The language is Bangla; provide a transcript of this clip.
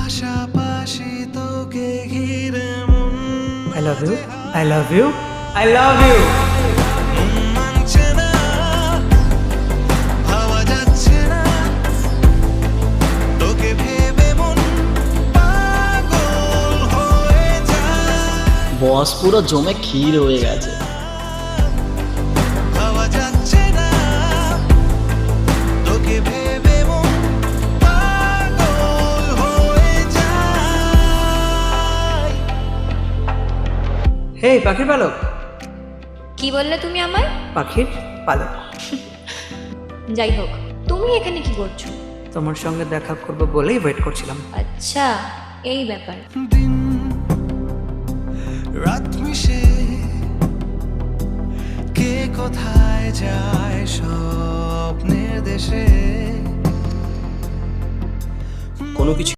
পাশাপাশি তোকে ঘিরে মন I love you. I love you. I love you. মানছে না, ভাবা যাচ্ছে না, তোকে ভেবে মন পাগল হয়ে যায়। বস পুরো জমে ক্ষীর হয়ে গেছে। ভাবা যাচ্ছে না, তোকে ভেবে মন পাগল হয়ে যায়। Hey, পাখির পালক। কি বললে তুমি আমায়? পাখির পালক। যাই হোক, তুমি এখানে কি করছো? তোমার সঙ্গে দেখা করবো বলেই ওয়েট করছিলাম। আচ্ছা, এই ব্যাপার। দিন রাত মিশে কে কোথায় যায় স্বপ্নের দেশে। কোনো কিছু